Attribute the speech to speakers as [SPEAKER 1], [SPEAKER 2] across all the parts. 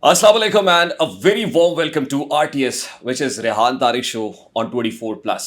[SPEAKER 1] Assalamu alaikum and a very warm welcome to RTS, which is Rehan Tariq Show on 24+.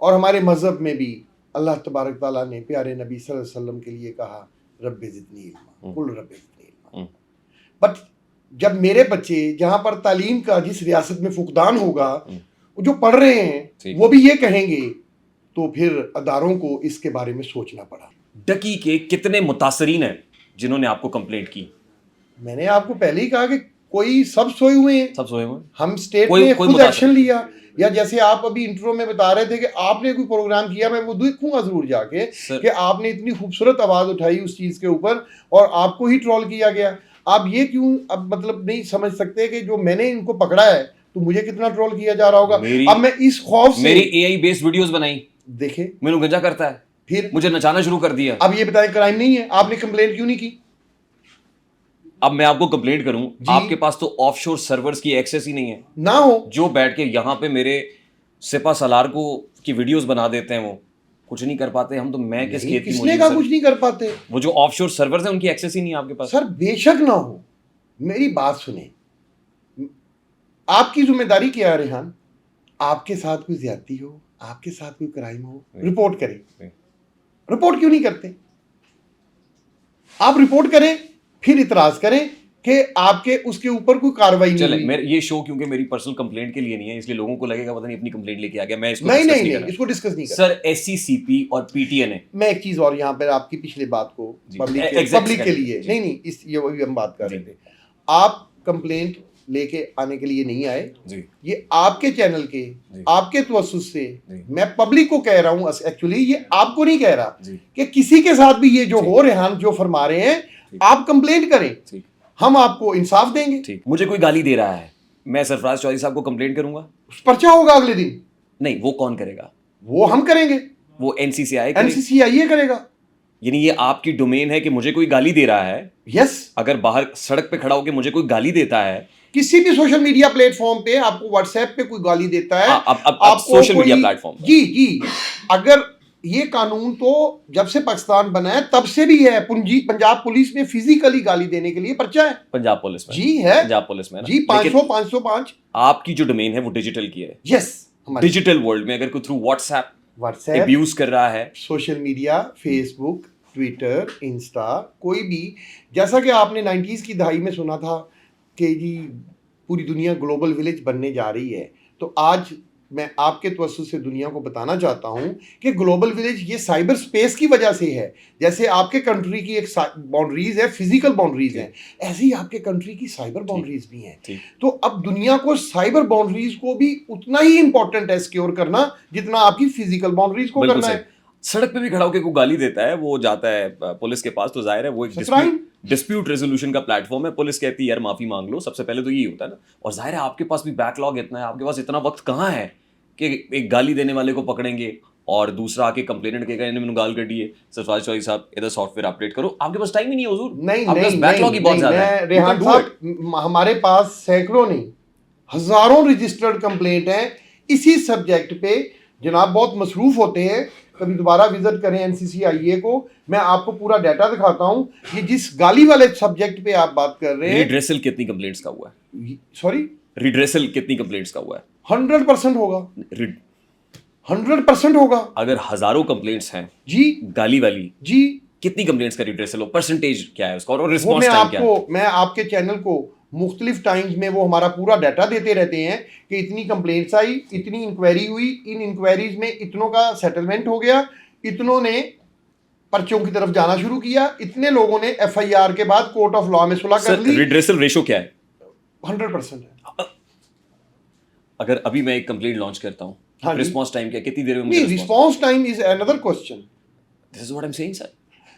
[SPEAKER 2] اور ہمارے مذہب میں بھی اللہ تبارک تعالیٰ نے پیارے نبی صلی اللہ علیہ وسلم کے لیے کہا رب زدنی علما، قل رب زدنی علما. بٹ جب میرے بچے جہاں پر تعلیم کا جس ریاست میں فقدان ہوگا، جو پڑھ رہے ہیں وہ بھی یہ کہیں گے، تو پھر اداروں کو اس کے بارے میں سوچنا پڑا.
[SPEAKER 1] ڈکی کے کتنے متاثرین ہیں جنہوں نے آپ کو کمپلینٹ کی؟
[SPEAKER 2] میں نے آپ کو پہلے ہی کہا کہ کوئی سب سوئے ہوئے ہیں.
[SPEAKER 1] سب سوئے ہوئے.
[SPEAKER 2] ہم اسٹیٹ
[SPEAKER 1] کوئی
[SPEAKER 2] نے خود
[SPEAKER 1] متاثر
[SPEAKER 2] ایکشن لیا. یا جیسے آپ ابھی انٹرو میں بتا رہے تھے کہ آپ نے کوئی پروگرام کیا، میں وہ دیکھوں گا ضرور جا کے کہ آپ نے اتنی خوبصورت آواز اٹھائی اس چیز کے اوپر اور آپ کو ہی ٹرول کیا گیا. آپ یہ کیوں اب مطلب نہیں سمجھ سکتے کہ جو میں نے ان کو پکڑا ہے تو مجھے کتنا ٹرول کیا جا رہا ہوگا. اب میں اس خوف سے
[SPEAKER 1] میری اے آئی بیسڈ ویڈیوز بنائی،
[SPEAKER 2] دیکھیں
[SPEAKER 1] میں نے گنجا کرتا ہے،
[SPEAKER 2] پھر
[SPEAKER 1] مجھے نچانا شروع کر دیا.
[SPEAKER 2] اب یہ بتائیں کرائم نہیں ہے؟ آپ نے کمپلینٹ کیوں نہیں کی؟
[SPEAKER 1] اب میں آپ کو کمپلینٹ کروں، آپ کے پاس تو آف شور سرورز کی ایکسیس ہی نہیں ہے
[SPEAKER 2] نہ ہو،
[SPEAKER 1] جو بیٹھ کے یہاں پہ میرے سپا سالار کو کی ویڈیوز بنا دیتے ہیں. وہ کچھ نہیں کر پاتے. ہم تو میں کس کھیت کی
[SPEAKER 2] کس نے کہا کچھ نہیں کر پاتے؟
[SPEAKER 1] وہ جو آف شور سرورز ہیں ان کی ایکسیس ہی نہیں ہے آپ کے پاس.
[SPEAKER 2] سر بے شک نہ ہو، میری بات سنیں. آپ کی ذمہ داری کیا ہے ریحان؟ آپ کے ساتھ کوئی زیادتی ہو، آپ کے ساتھ کوئی کرائم ہو، رپورٹ کریں. رپورٹ کیوں نہیں کرتے؟ آپ رپورٹ کریں، پھر اعتراض کریں کہ آپ کے اس کے اوپر کوئی کاروائی نہیں ہوئی.
[SPEAKER 1] چلے یہ شو کیونکہ میری پرسنل کمپلینٹ کے لیے نہیں ہے، اس لیے لوگوں کو لگے گا پتہ نہیں اپنی کمپلینٹ لے کے آ گیا. میں اس کو
[SPEAKER 2] نہیں اس کو ڈسکس نہیں کرتا.
[SPEAKER 1] سر ایس سی سی پی اور پی ٹی این ہے.
[SPEAKER 2] میں ایک چیز اور یہاں پر آپ کی پچھلے بات کو پبلک کے لیے نہیں یہ وہی ہم بات کر رہے تھے. آپ کمپلینٹ لے کے آنے کے لیے نہیں آئے. یہ آپ کے چینل کے آپ کے توسط سے میں پبلک کو کہہ رہا ہوں، ایکچولی یہ آپ کو نہیں کہہ رہا کہ کسی کے ساتھ بھی یہ جو ہو ریحان جو فرما رہے ہیں آپ کمپلینٹ کریں، ہم آپ کو انصاف دیں گے.
[SPEAKER 1] مجھے کوئی گالی دے رہا ہے، میں سرفراز چودھری صاحب کو کمپلینٹ کروں گا،
[SPEAKER 2] پرچہ ہوگا اگلے دن.
[SPEAKER 1] نہیں وہ کون کرے گا؟
[SPEAKER 2] وہ ہم کریں گے.
[SPEAKER 1] وہ این سی سی
[SPEAKER 2] آئی کرے گا.
[SPEAKER 1] یعنی یہ آپ کی ڈومین ہے کہ مجھے کوئی گالی دے رہا ہے.
[SPEAKER 2] یس.
[SPEAKER 1] اگر باہر سڑک پہ کھڑا ہو کے مجھے کوئی گالی دیتا ہے،
[SPEAKER 2] کسی بھی سوشل میڈیا پلیٹ فارم پہ آپ کو واٹس ایپ پہ کوئی گالی دیتا ہے،
[SPEAKER 1] آپ سوشل میڈیا پلیٹ فارم
[SPEAKER 2] جی اگر یہ قانون تو جب سے پاکستان بنا ہے تب سے بھی ہے. پنجاب پولیس میں فزیکلی گالی دینے کے لیے پرچہ ہے.
[SPEAKER 1] پنجاب پولیس میں
[SPEAKER 2] جی ہے.
[SPEAKER 1] پنجاب پولیس میں
[SPEAKER 2] جی 505.
[SPEAKER 1] آپ کی جو ڈومین ہے وہ ڈیجیٹل کی ہے.
[SPEAKER 2] یس.
[SPEAKER 1] ڈیجیٹل ورلڈ میں اگر کوئی تھرو واٹس ایپ ابیوز کر رہا ہے،
[SPEAKER 2] سوشل میڈیا، فیس بک، ٹویٹر، انسٹا، کوئی بھی، جیسا کہ آپ نے 90s کی دہائی میں سنا تھا کہ جی پوری دنیا گلوبل ولیج بننے جا رہی ہے، تو آج میں آپ کے توسط سے دنیا کو بتانا چاہتا ہوں کہ گلوبل ولیج یہ سائبر سپیس کی وجہ سے ہے. جیسے آپ کے کنٹری کی ایک باؤنڈریز ہے، فزیکل باؤنڈریز ہیں، ایسے ہی آپ کے کنٹری کی سائبر باؤنڈریز بھی ہیں. تو اب دنیا کو سائبر باؤنڈریز کو بھی اتنا ہی امپورٹنٹ ہے سیکیور کرنا جتنا آپ کی فزیکل باؤنڈریز کو کرنا ہے.
[SPEAKER 1] سڑک پہ بھی کھڑا ہو کے کوئی گالی دیتا ہے، وہ جاتا ہے پولیس کے پاس، تو ظاہر ہے وہ ایک ڈسپیوٹ ریزولوشن کا پلیٹ فارم ہے. پولیس کہتی ہے یار معافی مانگ لو، سب سے پہلے تو یہی ہوتا ہے نا. اور ظاہر ہے آپ کے پاس بھی بیک لاگ اتنا ہے، آپ کے پاس اتنا وقت کہاں ہے کہ ایک گالی دینے والے کو پکڑیں گے اور دوسرا آ کے کمپلینٹ کہے گا انہوں نے گال کر دی ہے، سرفراز چودھری صاحب ادھر سافٹ ویئر اپڈیٹ کرو. آپ کے پاس ٹائم ہی نہیں ہے حضور.
[SPEAKER 2] نہیں ریحان صاحب، ہمارے پاس سینکڑوں نہیں ہزاروں رجسٹرڈ کمپلینٹ ہیں اسی سبجیکٹ پہ. جناب بہت مصروف ہوتے ہیں، کبھی دوبارہ وزٹ کریں NCCIA کو، میں آپ کو پورا ڈیٹا دکھاتا ہوں. یہ جس گالی والے سبجیکٹ پہ آپ بات کر رہے ہیں،
[SPEAKER 1] ریڈریسل کتنی کمپلینٹس کا ہوا ہے؟
[SPEAKER 2] سوری،
[SPEAKER 1] ریڈریسل کتنی کمپلینٹس کا ہوا ہے؟
[SPEAKER 2] 100% ہوگا. 100% ہوگا.
[SPEAKER 1] اگر ہزاروں کمپلینٹس ہیں
[SPEAKER 2] جی
[SPEAKER 1] گالی والی،
[SPEAKER 2] جی
[SPEAKER 1] کتنی کمپلینٹس کا ریڈریسل ہو؟ پرسنٹیج کیا ہے اس کا اور رسپانس ٹائم کیا ہے؟
[SPEAKER 2] میں آپ کے چینل کو مختلف ٹائمز میں وہ ہمارا پورا ڈیٹا دیتے رہتے ہیں کہ اتنی کمپلینٹس آئی، اتنی انکوائری ہوئی، ان انکوائریز میں اتنوں کا سیٹلمنٹ ہو گیا، اتنوں نے پرچوں کی طرف جانا شروع کیا، اتنے لوگوں نے FIR کے بعد کورٹ آف لا میں صلح کر لی.
[SPEAKER 1] ریڈریسل ریشو کیا ہے؟
[SPEAKER 2] 100% ہے.
[SPEAKER 1] اگر ابھی میں ایک کمپلینٹ لانچ کرتا ہوں، رسپانس ٹائم کیا؟ کتنی دیر میں؟
[SPEAKER 2] نہیں، response time is another question.
[SPEAKER 1] This is what I'm saying, sir.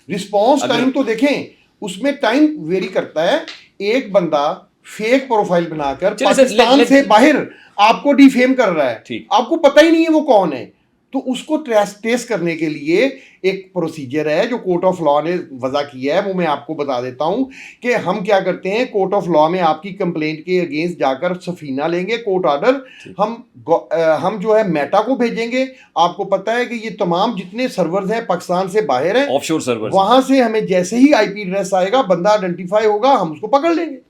[SPEAKER 2] Response time تو دیکھیں اس میں ٹائم ویری کرتا ہے. ایک بندہ فیک پروفائل بنا کر پاکستان سے باہر آپ کو ڈیفیم کر رہا ہے، آپ کو پتہ ہی نہیں ہے وہ کون ہے، تو اس کو ٹریس کرنے کے لیے ایک پروسیجر ہے جو کورٹ آف لا نے وضع کیا ہے. وہ میں آپ کو بتا دیتا ہوں کہ ہم کیا کرتے ہیں. کورٹ آف لا میں آپ کی کمپلینٹ کے اگینسٹ جا کر سفینہ لیں گے، کورٹ آرڈر ہم جو ہے میٹا کو بھیجیں گے. آپ کو پتہ ہے کہ یہ تمام جتنے سرورز ہیں پاکستان سے باہر ہیں،
[SPEAKER 1] آف شور سرورز،
[SPEAKER 2] وہاں سے ہمیں جیسے ہی IP ایڈریس آئے گا، بندہ آئیڈینٹیفائی ہوگا، ہم اس کو پکڑ لیں گے.